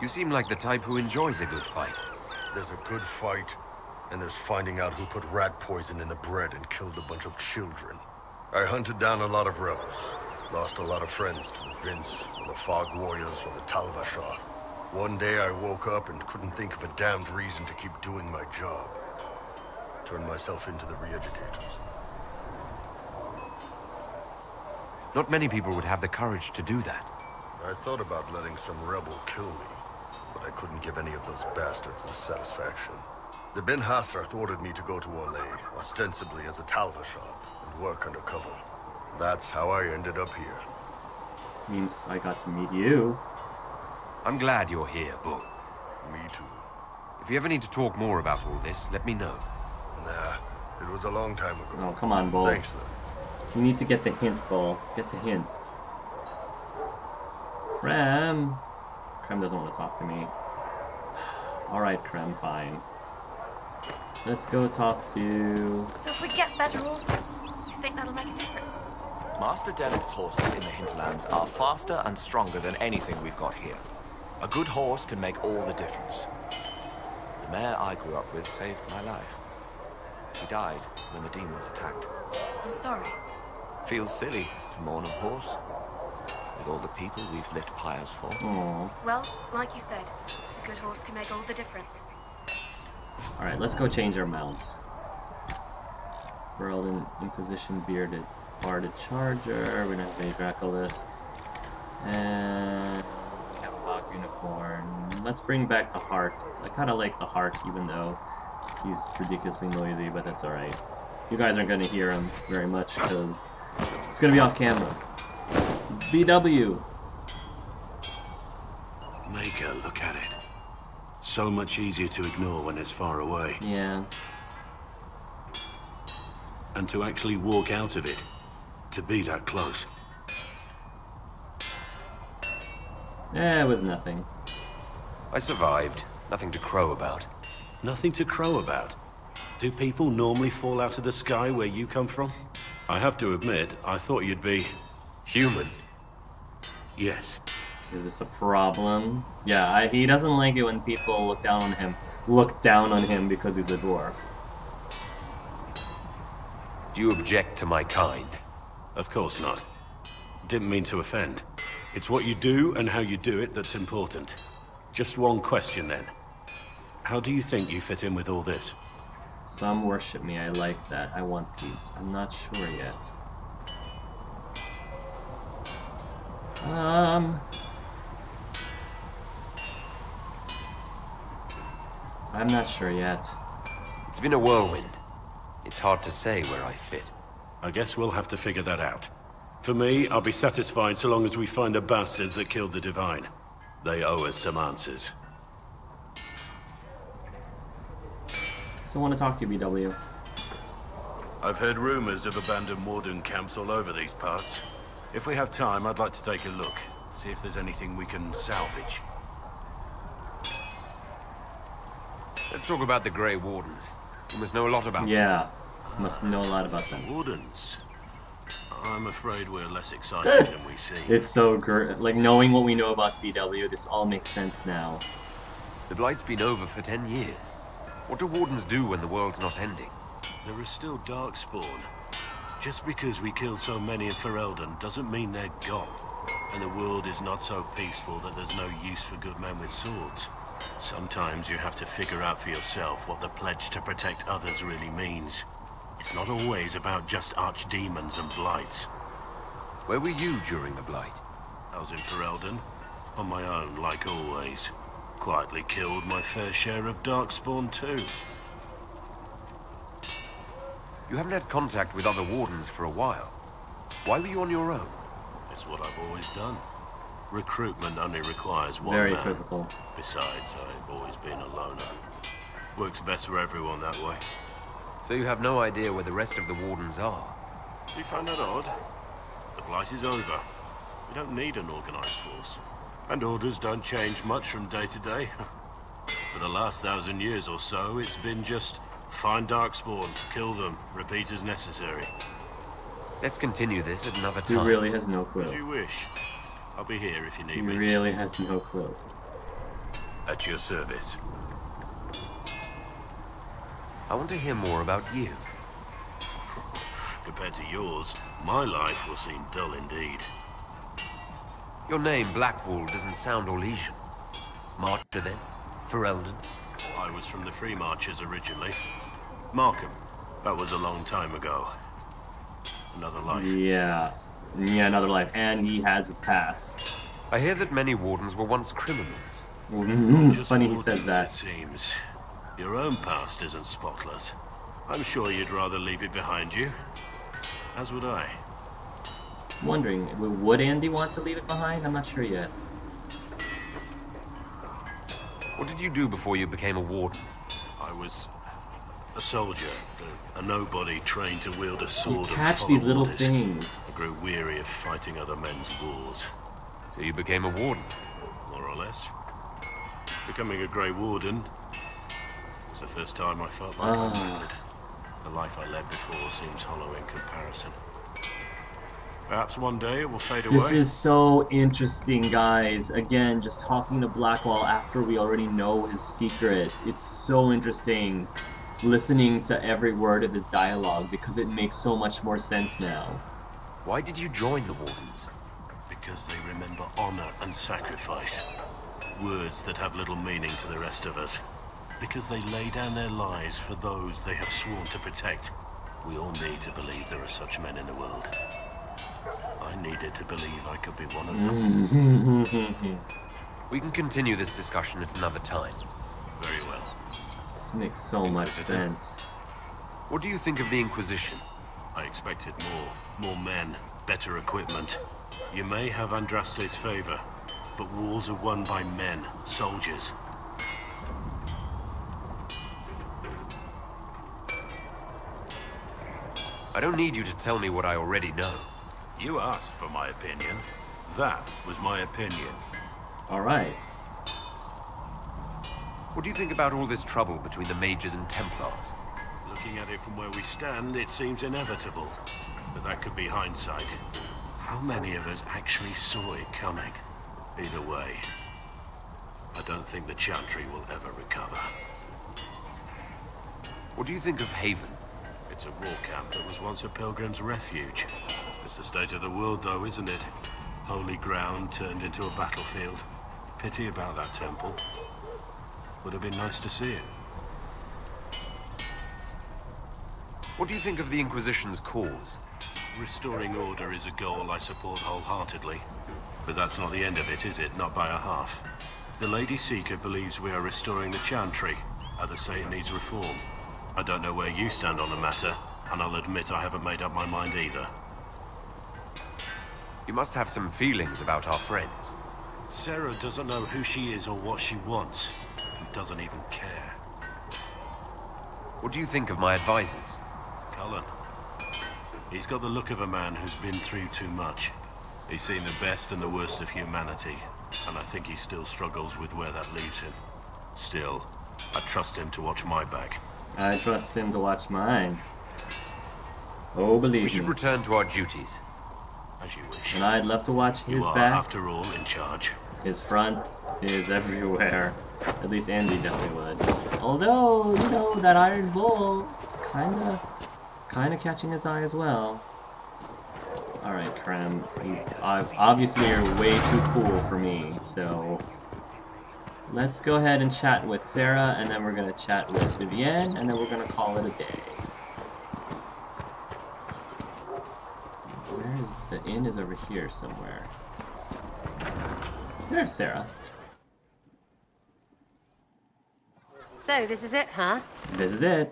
You seem like the type who enjoys a good fight. There's a good fight, and there's finding out who put rat poison in the bread and killed a bunch of children. I hunted down a lot of rebels. Lost a lot of friends to the Vince, or the Fog Warriors, or the Talvashah. One day I woke up and couldn't think of a damned reason to keep doing my job. Turned myself into the re-educators. Not many people would have the courage to do that. I thought about letting some rebel kill me, but I couldn't give any of those bastards the satisfaction. The Ben Hasrath ordered me to go to Orlais, ostensibly as a Talvashah, and work undercover. That's how I ended up here. Means I got to meet you. I'm glad you're here, Bull. Me too. If you ever need to talk more about all this, let me know. Nah, it was a long time ago. Oh, come on, Bull. Thanks, though. You need to get the hint, Bull. Get the hint. Krem. Krem doesn't want to talk to me. Alright, Krem, fine. Let's go talk to... So if we get better horses, you think that'll make a difference? Master Dennett's horses in the hinterlands are faster and stronger than anything we've got here. A good horse can make all the difference. The mare I grew up with saved my life. He died when the demons attacked. I'm sorry. Feels silly to mourn a horse, with all the people we've lit pyres for. Aww. Well, like you said, a good horse can make all the difference. Alright, let's go change our mount. Ferelden, Inquisition, Bearded, Barded Charger. We don't have any Dracolisks. And we have a Bog Unicorn. Let's bring back the Heart. I kind of like the Heart, even though he's ridiculously noisy, but that's alright. You guys aren't going to hear him very much because it's going to be off camera. BW. Maker, look at it. So much easier to ignore when it's far away. Yeah. And to actually walk out of it. To be that close. It was nothing. I survived. Nothing to crow about. Nothing to crow about. Do people normally fall out of the sky where you come from? I have to admit, I thought you'd be... human. Yes. Is this a problem? Yeah, he doesn't like it when people look down on him. Look down on him because he's a dwarf. Do you object to my kind? Of course not. Didn't mean to offend. It's what you do and how you do it that's important. Just one question then. How do you think you fit in with all this? Some worship me, I like that. I want peace. I'm not sure yet. I'm not sure yet. It's been a whirlwind. It's hard to say where I fit. I guess we'll have to figure that out. For me, I'll be satisfied so long as we find the bastards that killed the Divine. They owe us some answers. Still want to talk to you, BW. I've heard rumors of abandoned warden camps all over these parts. If we have time, I'd like to take a look. See if there's anything we can salvage. Let's talk about the Grey Wardens. You must know a lot about them. Yeah, must know a lot about them. Wardens? I'm afraid we're less exciting than we seem. It's so great. Like, knowing what we know about BW, this all makes sense now. The Blight's been over for 10 years. What do Wardens do when the world's not ending? There is still Darkspawn. Just because we killed so many in Ferelden doesn't mean they're gone. And the world is not so peaceful that there's no use for good men with swords. Sometimes you have to figure out for yourself what the pledge to protect others really means. It's not always about just archdemons and blights. Where were you during the Blight? I was in Ferelden, on my own like always. Quietly killed my fair share of Darkspawn too. You haven't had contact with other Wardens for a while. Why were you on your own? It's what I've always done. Recruitment only requires one Very man. equivocal. Besides, I've always been a loner. Works best for everyone that way. So you have no idea where the rest of the Wardens are? Do you find that odd? The Blight is over. We don't need an organized force. And orders don't change much from day to day. For the last 1,000 years or so, it's been just find Darkspawn, kill them, repeat as necessary. Let's continue this at another He time. really has no As clue. you wish. I'll be here if you He need me. really has no clue. At your service. I want to hear more about you. Compared to yours, my life will seem dull indeed. Your name, Blackwall, doesn't sound Orlesian. Marcher, then? For Eldon? I was from the Free Marchers originally. Markham. That was a long time ago. Another life. Yes. Yeah, another life. And he has a past. I hear that many wardens were once criminals. Just Funny he wardens, says that. It seems. Your own past isn't spotless. I'm sure you'd rather leave it behind you. As would I. I'm wondering, would Andy want to leave it behind? I'm not sure yet. What did you do before you became a warden? I was a soldier, a nobody trained to wield a sword You and catch follow these little orders. things. I grew weary of fighting other men's wars, So you became a warden? more or less. Becoming a Grey Warden was the first time I felt like I mattered. The life I led before seems hollow in comparison. Perhaps one day it will fade away. This is so interesting, guys. Again, just talking to Blackwall after we already know his secret. It's so interesting listening to every word of this dialogue because it makes so much more sense now. Why did you join the wardens? Because they remember honor and sacrifice. Words that have little meaning to the rest of us. Because they lay down their lives for those they have sworn to protect. We all need to believe there are such men in the world. I needed to believe I could be one of them. We can continue this discussion at another time. Very well. This makes so much Inquisitor. sense. What do you think of the Inquisition? I expected more. More men. Better equipment. You may have Andraste's favor, but wars are won by men, soldiers. I don't need you to tell me what I already know. You asked for my opinion. That was my opinion. Alright. What do you think about all this trouble between the mages and Templars? Looking at it from where we stand, it seems inevitable. But that could be hindsight. How many of us actually saw it coming? Either way, I don't think the Chantry will ever recover. What do you think of Haven? It's a war camp that was once a pilgrim's refuge. It's the state of the world, though, isn't it? Holy ground turned into a battlefield. Pity about that temple. Would have been nice to see it. What do you think of the Inquisition's cause? Restoring order is a goal I support wholeheartedly. But that's not the end of it, is it? Not by a half. The Lady Seeker believes we are restoring the Chantry. Others say it needs reform. I don't know where you stand on the matter, and I'll admit I haven't made up my mind either. You must have some feelings about our friends. Sarah doesn't know who she is or what she wants, and doesn't even care. What do you think of my advisors? Cullen. He's got the look of a man who's been through too much. He's seen the best and the worst of humanity, and I think he still struggles with where that leaves him. Still, I trust him to watch my back. I trust him to watch mine. Oh, believe We should me. return to our duties. As you wish. And I'd love to watch his You are, back, after all, in charge. his front, his everywhere. At least Andy definitely would. Although, you know, that Iron Bull is kinda catching his eye as well. Alright, Krem. Obviously you're way too cool for me, so... Let's go ahead and chat with Sarah, and then we're gonna chat with Vivienne, and then we're gonna call it a day. Where is the inn? Is over here somewhere. There's Sarah. So, this is it, huh? This is it.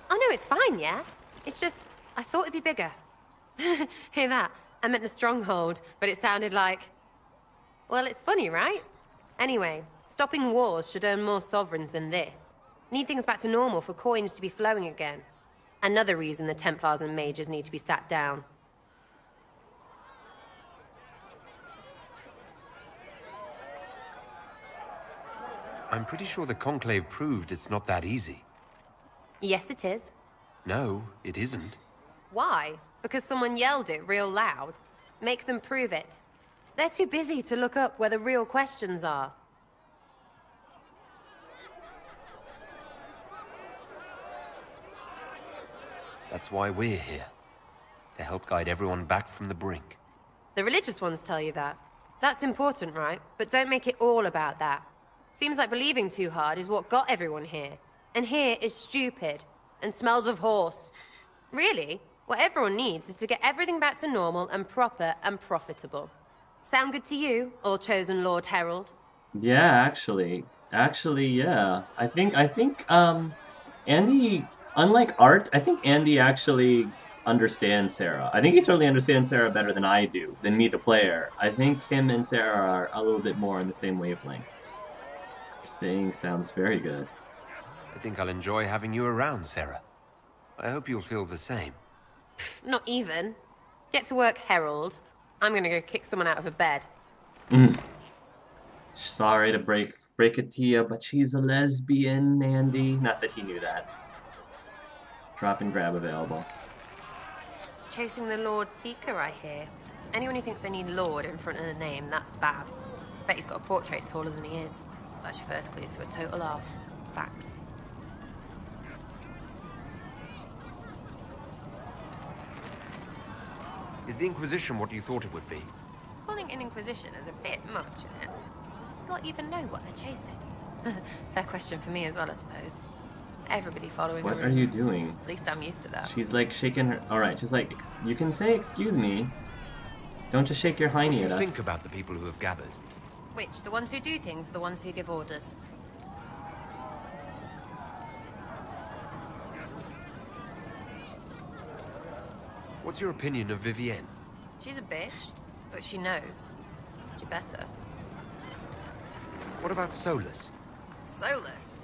Oh no, it's fine, yeah? It's just, I thought it'd be bigger. Hear that? I meant the stronghold, but it sounded like... Well, it's funny, right? Anyway, stopping wars should earn more sovereigns than this. Need things back to normal for coins to be flowing again. Another reason the Templars and mages need to be sat down. I'm pretty sure the Conclave proved it's not that easy. Yes, it is. No, it isn't. Why? Because someone yelled it real loud? Make them prove it. They're too busy to look up where the real questions are. That's why we're here. To help guide everyone back from the brink. The religious ones tell you that. That's important, right? But don't make it all about that. Seems like believing too hard is what got everyone here. And here is stupid. And smells of horse. Really? What everyone needs is to get everything back to normal and proper and profitable. Sound good to you, all chosen Lord Herald? Yeah, actually, yeah. I think, Andy, unlike Art, I think Andy actually understands Sarah. I think he certainly understands Sarah better than I do, than me, the player. I think him and Sarah are a little bit more on the same wavelength. Staying sounds very good. I think I'll enjoy having you around, Sarah. I hope you'll feel the same. Not even. Get to work, Herald. I'm gonna go kick someone out of a bed. Sorry to break it to you, but she's a lesbian, Andy. Not that he knew that. Drop and grab available. Chasing the Lord Seeker, I hear. Anyone who thinks they need Lord in front of the name, that's bad. Bet he's got a portrait taller than he is. That's your first clue to a total arse. Fact. Is the Inquisition what you thought it would be? Calling an Inquisition is a bit much, isn't it? Does this lot even know what they're chasing? Fair question for me as well, I suppose. Everybody following What a are rule. you doing? At least I'm used to that. She's like shaking her. Alright, she's like, you can say excuse me. Don't just shake your What do hiney you at us. think about the people who have gathered? Which? The ones who do things, or the ones who give orders? What's your opinion of Vivienne? She's a bitch, but she knows. She better. What about Solus? Solus?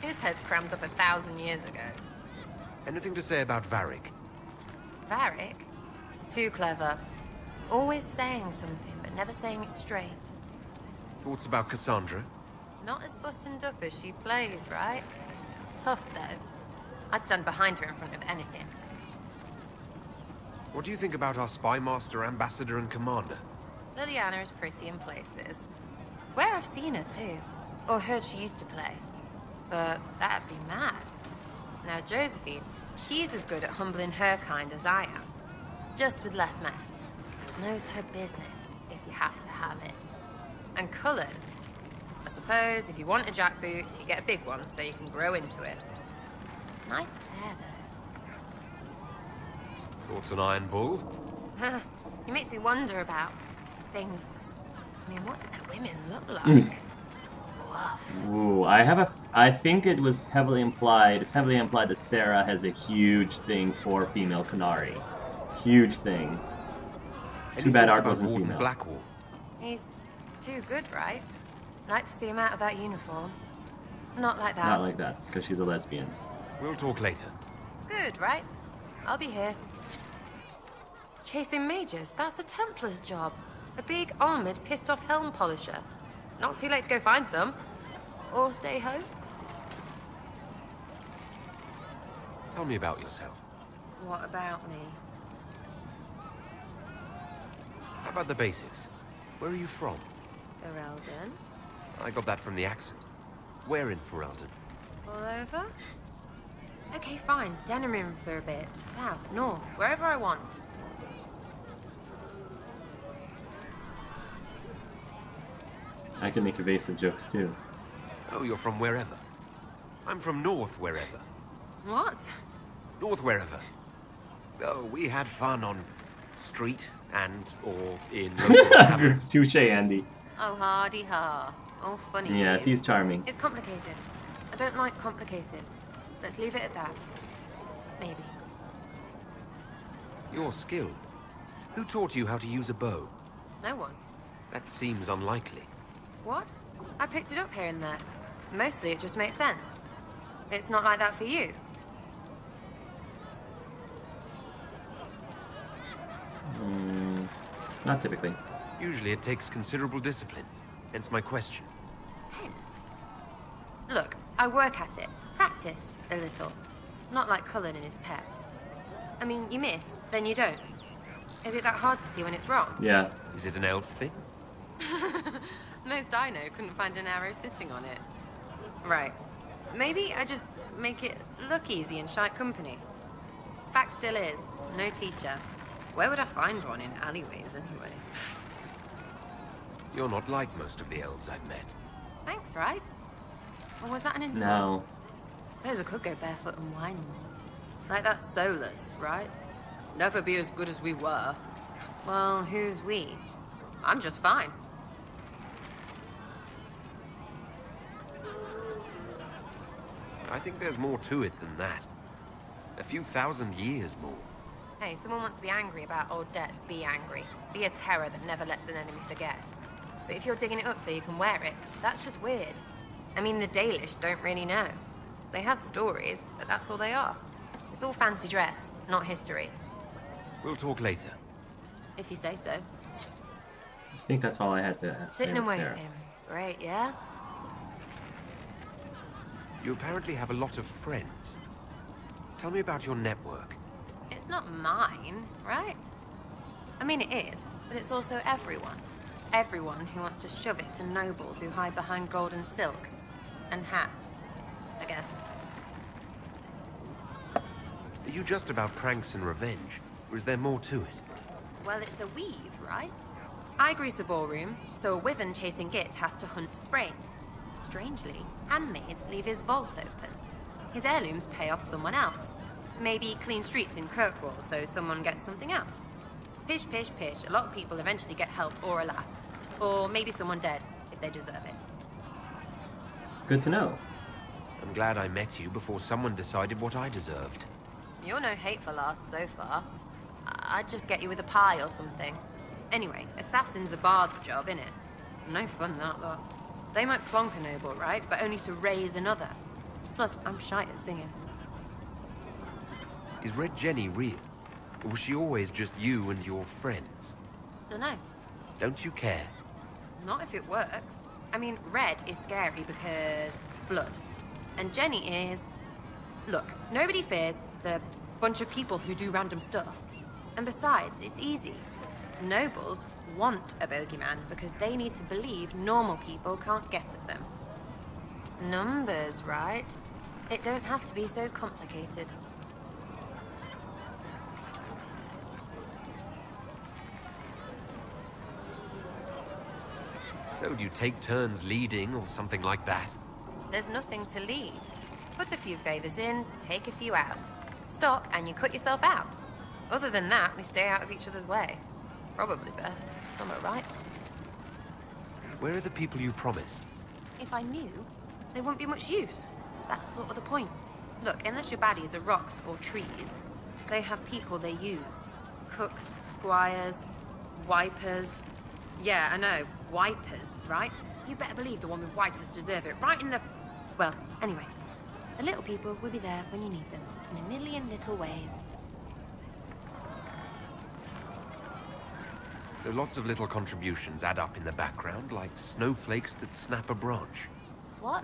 His head's crammed up 1,000 years ago. Anything to say about Varric? Varric? Too clever. Always saying something, but never saying it straight. Thoughts about Cassandra? Not as buttoned up as she plays, right? Tough, though. I'd stand behind her in front of anything. What do you think about our spy master, ambassador, and commander? Liliana is pretty in places. Swear I've seen her, too. Or heard she used to play. But that'd be mad. Now, Josephine, she's as good at humbling her kind as I am. Just with less mess. Knows her business, if you have to have it. And Cullen, I suppose if you want a jackboot, you get a big one so you can grow into it. Nice hair, though. Thoughts on Iron Bull? He makes me wonder about things. I mean, what do the women look like? Woof. Ooh, I think it was heavily implied. It's heavily implied that Sarah has a huge thing for female Qunari. Huge thing. Too bad Art wasn't Warden female. Blackwall? He's too good, right? Like to see him out of that uniform. Not like that. Not like that, because she's a lesbian. We'll talk later. Good, right? I'll be here. Chasing mages, that's a Templar's job. A big, armored, pissed-off helm polisher. Not too late to go find some. Or stay home. Tell me about yourself. What about me? How about the basics? Where are you from? Ferelden? I got that from the accent. Where in Ferelden? All over? Okay, fine. Denerim for a bit. South, north, wherever I want. I can make evasive jokes too. Oh, you're from wherever. I'm from North wherever. What? North wherever. Oh, we had fun on street or in local tavern. Touche, Andy. Oh, hardy ha. Oh, funny. Yes, you. he's charming. It's complicated. I don't like complicated. Let's leave it at that. Maybe. You're skilled. Who taught you how to use a bow? No one. That seems unlikely. What? I picked it up here and there. Mostly it just makes sense. It's not like that for you. Not typically. Usually it takes considerable discipline. Hence my question. Hence. Look, I work at it. Practice a little. Not like Cullen and his pets. I mean, you miss, then you don't. Is it that hard to see when it's wrong? Yeah. Is it an elf thing? Most I know couldn't find an arrow sitting on it. Right. Maybe I just make it look easy in shite company. Fact still is. No teacher. Where would I find one in alleyways, anyway? You're not like most of the elves I've met. Thanks, right? Or was that an insult? No. Suppose I could go barefoot and whine more. Like that Solus, right? Never be as good as we were. Well, who's we? I'm just fine. I think there's more to it than that. A few thousand years more. Hey, someone wants to be angry about old debts, be angry. Be a terror that never lets an enemy forget. But if you're digging it up so you can wear it, that's just weird. I mean, the Dalish don't really know. They have stories, but that's all they are. It's all fancy dress, not history. We'll talk later. If you say so. I think that's all I had to ask. Sitting and waiting. Sarah. Great, yeah? You apparently have a lot of friends. Tell me about your network. It's not mine, right? I mean, it is, but it's also everyone. Everyone who wants to shove it to nobles who hide behind gold and silk. And hats, I guess. Are you just about pranks and revenge, or is there more to it? Well, it's a weave, right? I grease the ballroom, so a wyvern chasing Git has to hunt Sprained. Strangely, handmaids leave his vault open. His heirlooms pay off someone else. Maybe clean streets in Kirkwall so someone gets something else. Pish, pish, pish. A lot of people eventually get help or a laugh. Or maybe someone dead, if they deserve it. Good to know. I'm glad I met you before someone decided what I deserved. You're no hateful ass so far. I'd just get you with a pie or something. Anyway, assassin's a bard's job, innit? No fun that, though. They might plonk a noble, right? But only to raise another. Plus, I'm shy at singing. Is Red Jenny real? Or was she always just you and your friends? Dunno. Don't you care? Not if it works. I mean, Red is scary because blood. And Jenny is... Look, nobody fears the bunch of people who do random stuff. And besides, it's easy. Nobles want a bogeyman because they need to believe normal people can't get at them. Numbers, right? It don't have to be so complicated. So do you take turns leading or something like that? There's nothing to lead. Put a few favors in, take a few out. Stop and you cut yourself out. Other than that, we stay out of each other's way. Probably best. Some are right. Where are the people you promised? If I knew, they wouldn't be much use. That's sort of the point. Look, unless your baddies are rocks or trees, they have people they use. Cooks, squires, wipers. Yeah, I know. Wipers, right? You better believe the one with wipers deserve it. Right in the... Well, anyway. The little people will be there when you need them. In a million little ways. So lots of little contributions add up in the background, like snowflakes that snap a branch. What?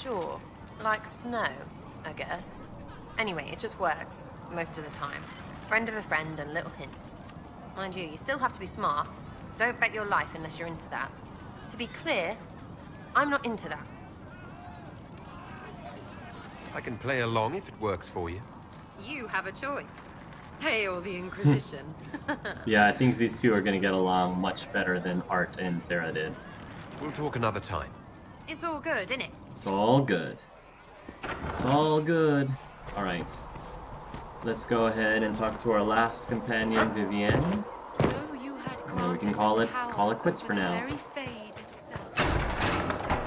Sure. Like snow, I guess. Anyway, it just works. Most of the time. Friend of a friend and little hints. Mind you still have to be smart. Don't bet your life unless you're into that. To be clear, I'm not into that. I can play along if it works for you. You have a choice. Hail the Inquisition. Yeah, I think these two are going to get along much better than Art and Sarah did. We'll talk another time. It's all good, isn't it? It's all good. It's all good. Alright. Let's go ahead and talk to our last companion, Vivienne. So you had And then we can granted call it quits power for over the now. very fade itself.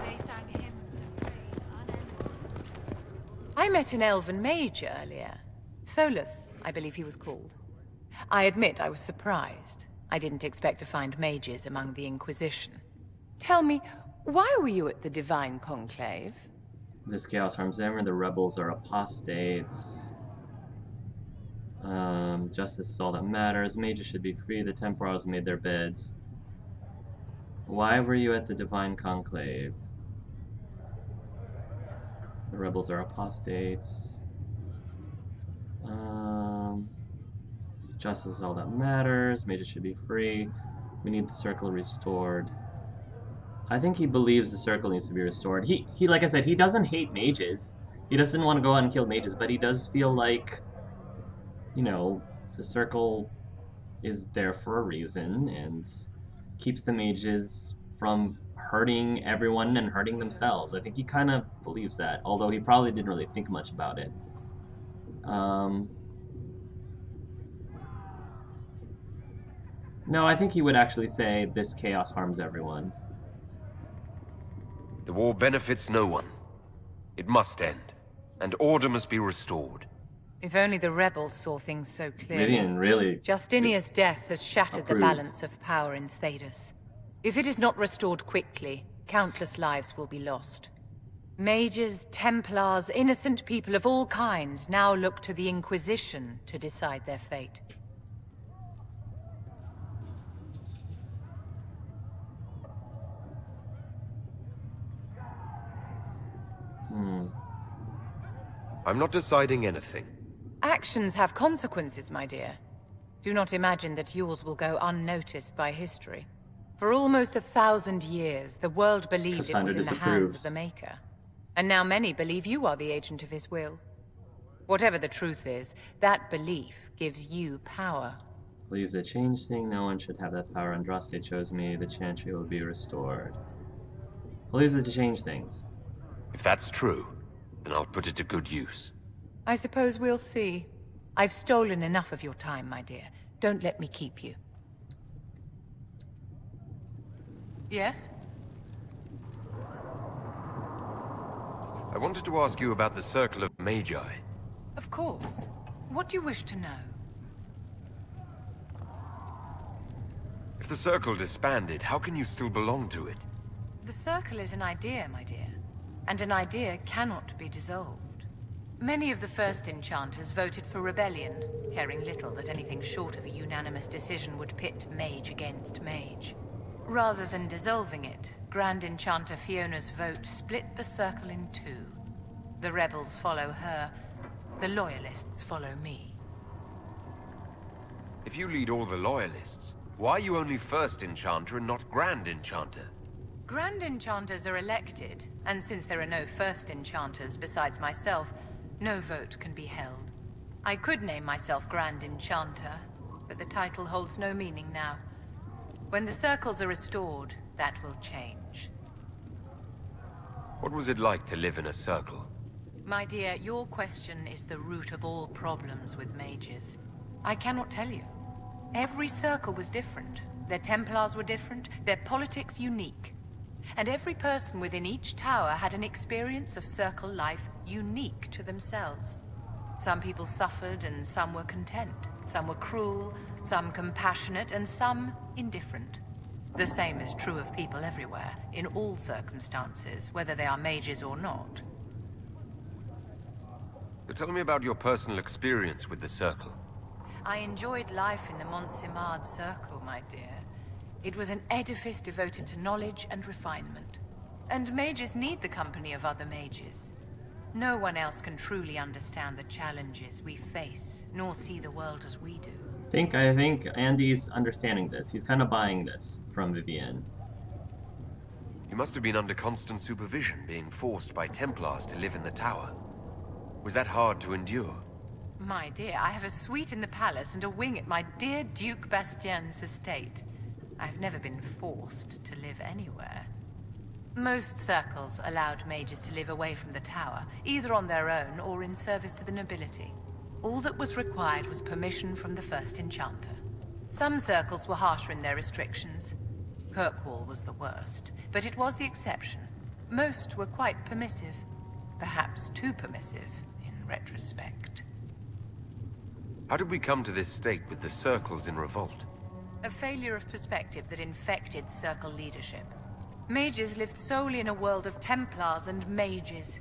They sang hymns of praise unending. I met an elven mage earlier. Solus, I believe he was called. I admit I was surprised. I didn't expect to find mages among the Inquisition. Tell me, why were you at the Divine Conclave? This chaos harms them, the rebels are apostates. Justice is all that matters. Mages should be free. The Templars made their beds. Why were you at the Divine Conclave? The rebels are apostates. Justice is all that matters. Mages should be free. We need the circle restored. I think he believes the circle needs to be restored. He like I said, he doesn't hate mages. He doesn't want to go out and kill mages, but he does feel like you know, the circle is there for a reason and keeps the mages from hurting everyone and hurting themselves. I think he kind of believes that, although he probably didn't really think much about it. No, I think he would actually say this chaos harms everyone. The war benefits no one. It must end, and order must be restored. If only the rebels saw things so clearly. Vivian really Justinia's death has shattered the approved. balance of power in Thedas. If it is not restored quickly, countless lives will be lost. Mages, Templars, innocent people of all kinds now look to the Inquisition to decide their fate. I'm not deciding anything. Actions have consequences, my dear. Do not imagine that yours will go unnoticed by history. For almost 1,000 years, the world believed it Cassandra was in the hands disapproves. of the Maker. And now many believe you are the agent of his will. Whatever the truth is, that belief gives you power. believes the change thing. No one should have that power. Andraste chose me. The chantry will be restored. Believes it to change things. If that's true, then I'll put it to good use. I suppose we'll see. I've stolen enough of your time, my dear. Don't let me keep you. Yes? I wanted to ask you about the Circle of Magi. Of course. What do you wish to know? If the Circle disbanded, how can you still belong to it? The Circle is an idea, my dear. And an idea cannot be dissolved. Many of the first enchanters voted for rebellion, caring little that anything short of a unanimous decision would pit mage against mage. Rather than dissolving it, Grand Enchanter Fiona's vote split the Circle in two. The rebels follow her, the loyalists follow me. If you lead all the loyalists, why are you only First Enchanter and not Grand Enchanter? Grand Enchanters are elected, and since there are no First Enchanters besides myself, no vote can be held. I could name myself Grand Enchanter, but the title holds no meaning now. When the circles are restored, that will change. What was it like to live in a circle? My dear, your question is the root of all problems with mages. I cannot tell you. Every circle was different. Their Templars were different, their politics unique. And every person within each tower had an experience of circle life unique to themselves. Some people suffered and some were content. Some were cruel, some compassionate, and some indifferent. The same is true of people everywhere, in all circumstances, whether they are mages or not. So tell me about your personal experience with the Circle. I enjoyed life in the Montsimard Circle, my dear. It was an edifice devoted to knowledge and refinement. And mages need the company of other mages. No one else can truly understand the challenges we face, nor see the world as we do. I think Andy's understanding this. He's kind of buying this from Vivienne. You must have been under constant supervision, being forced by Templars to live in the tower. Was that hard to endure? My dear, I have a suite in the palace and a wing at my dear Duke Bastien's estate. I've never been forced to live anywhere. Most circles allowed mages to live away from the tower, either on their own or in service to the nobility. All that was required was permission from the First Enchanter. Some circles were harsher in their restrictions. Kirkwall was the worst, but it was the exception. Most were quite permissive. Perhaps too permissive, in retrospect. How did we come to this state with the circles in revolt? A failure of perspective that infected Circle leadership. Mages lived solely in a world of Templars and mages.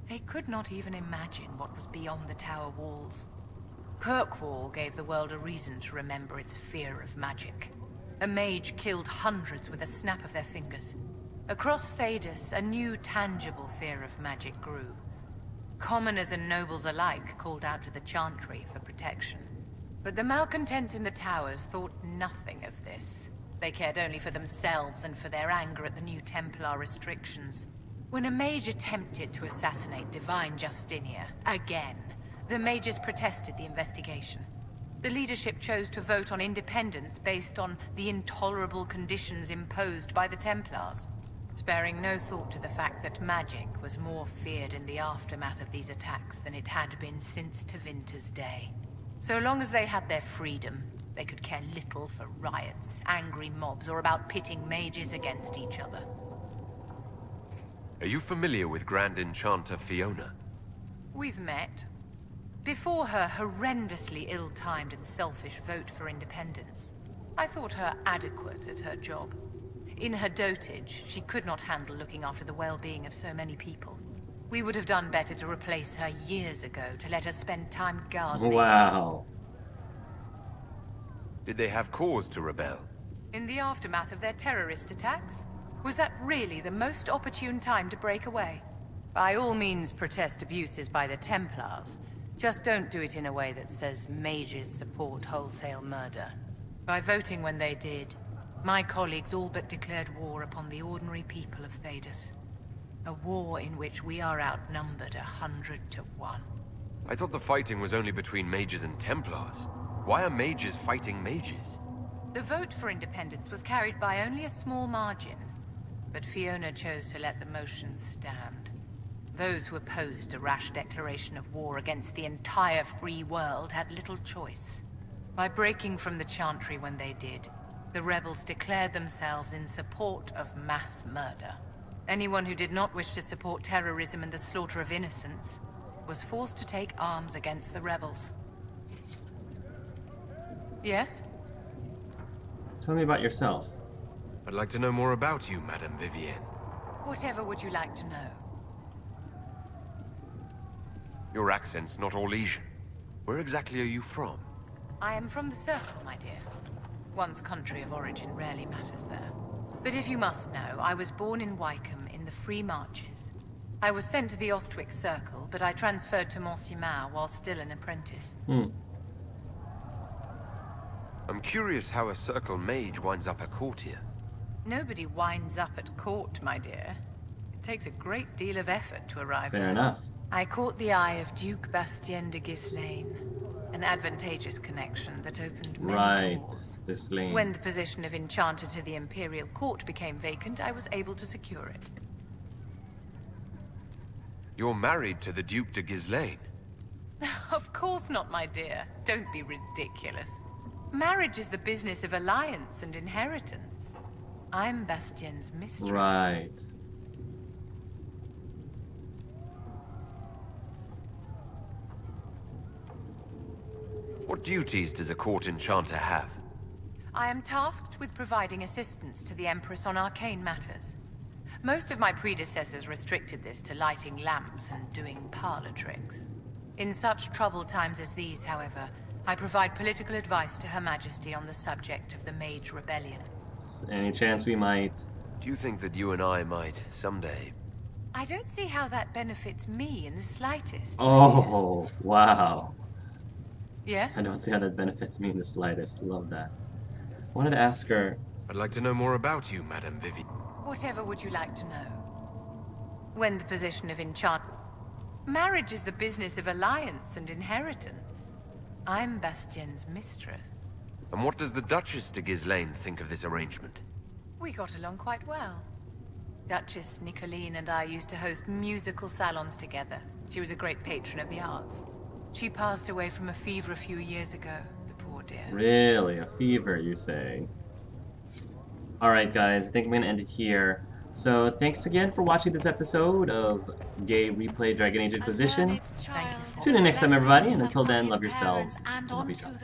They could not even imagine what was beyond the tower walls. Kirkwall gave the world a reason to remember its fear of magic. A mage killed hundreds with a snap of their fingers. Across Thedas, a new tangible fear of magic grew. Commoners and nobles alike called out to the Chantry for protection. But the malcontents in the towers thought nothing of this. They cared only for themselves and for their anger at the new Templar restrictions. When a mage attempted to assassinate Divine Justinia, again, the mages protested the investigation. The leadership chose to vote on independence based on the intolerable conditions imposed by the Templars, sparing no thought to the fact that magic was more feared in the aftermath of these attacks than it had been since Tevinter's day. So long as they had their freedom, they could care little for riots, angry mobs, or about pitting mages against each other. Are you familiar with Grand Enchanter Fiona? We've met. Before her horrendously ill-timed and selfish vote for independence, I thought her adequate at her job. In her dotage, she could not handle looking after the well-being of so many people. We would have done better to replace her years ago, to let her spend time gardening. Wow. Did they have cause to rebel? In the aftermath of their terrorist attacks? Was that really the most opportune time to break away? By all means, protest abuses by the Templars. Just don't do it in a way that says mages support wholesale murder. By voting when they did, my colleagues all but declared war upon the ordinary people of Thedas. A war in which we are outnumbered 100 to 1. I thought the fighting was only between mages and Templars. Why are mages fighting mages? The vote for independence was carried by only a small margin, but Fiona chose to let the motion stand. Those who opposed a rash declaration of war against the entire free world had little choice. By breaking from the Chantry when they did, the rebels declared themselves in support of mass murder. Anyone who did not wish to support terrorism and the slaughter of innocents was forced to take arms against the rebels. Yes? Tell me about yourself. I'd like to know more about you, Madame Vivienne. Whatever would you like to know? Your accent's not Orlesian. Where exactly are you from? I am from the Circle, my dear. One's country of origin rarely matters there. But if you must know, I was born in Wycombe in the Free Marches. I was sent to the Ostwick Circle, but I transferred to Monsignor while still an apprentice. I'm curious how a Circle mage winds up at court here. Nobody winds up at court, my dear. It takes a great deal of effort to arrive there. Fair enough. I caught the eye of Duke Bastien de Ghislaine, an advantageous connection that opened many doors. This lane. When the position of Enchanter to the Imperial Court became vacant, I was able to secure it. You're married to the Duke de Ghislaine? Of course not, my dear. Don't be ridiculous. Marriage is the business of alliance and inheritance. I'm Bastien's mistress. Right. What duties does a court enchanter have? I am tasked with providing assistance to the Empress on arcane matters. Most of my predecessors restricted this to lighting lamps and doing parlor tricks. In such troubled times as these, however, I provide political advice to Her Majesty on the subject of the Mage Rebellion. Any chance we might? Do you think that you and I might, someday... I don't see how that benefits me in the slightest. Oh, wow. Yes? I don't see how that benefits me in the slightest. Love that. I wanted to ask her... I'd like to know more about you, Madame Vivienne. Whatever would you like to know? When the position of enchant... Marriage is the business of alliance and inheritance. I'm Bastien's mistress. And what does the Duchess de Ghislaine think of this arrangement? We got along quite well. Duchess Nicoline and I used to host musical salons together. She was a great patron of the arts. She passed away from a fever a few years ago, the poor dear. Really? A fever, you say? Alright guys, I think I'm gonna end it here. So thanks again for watching this episode of Gay Replay Dragon Age Inquisition. Thank you. Tune in next time everybody, and until then, love yourselves and love each other.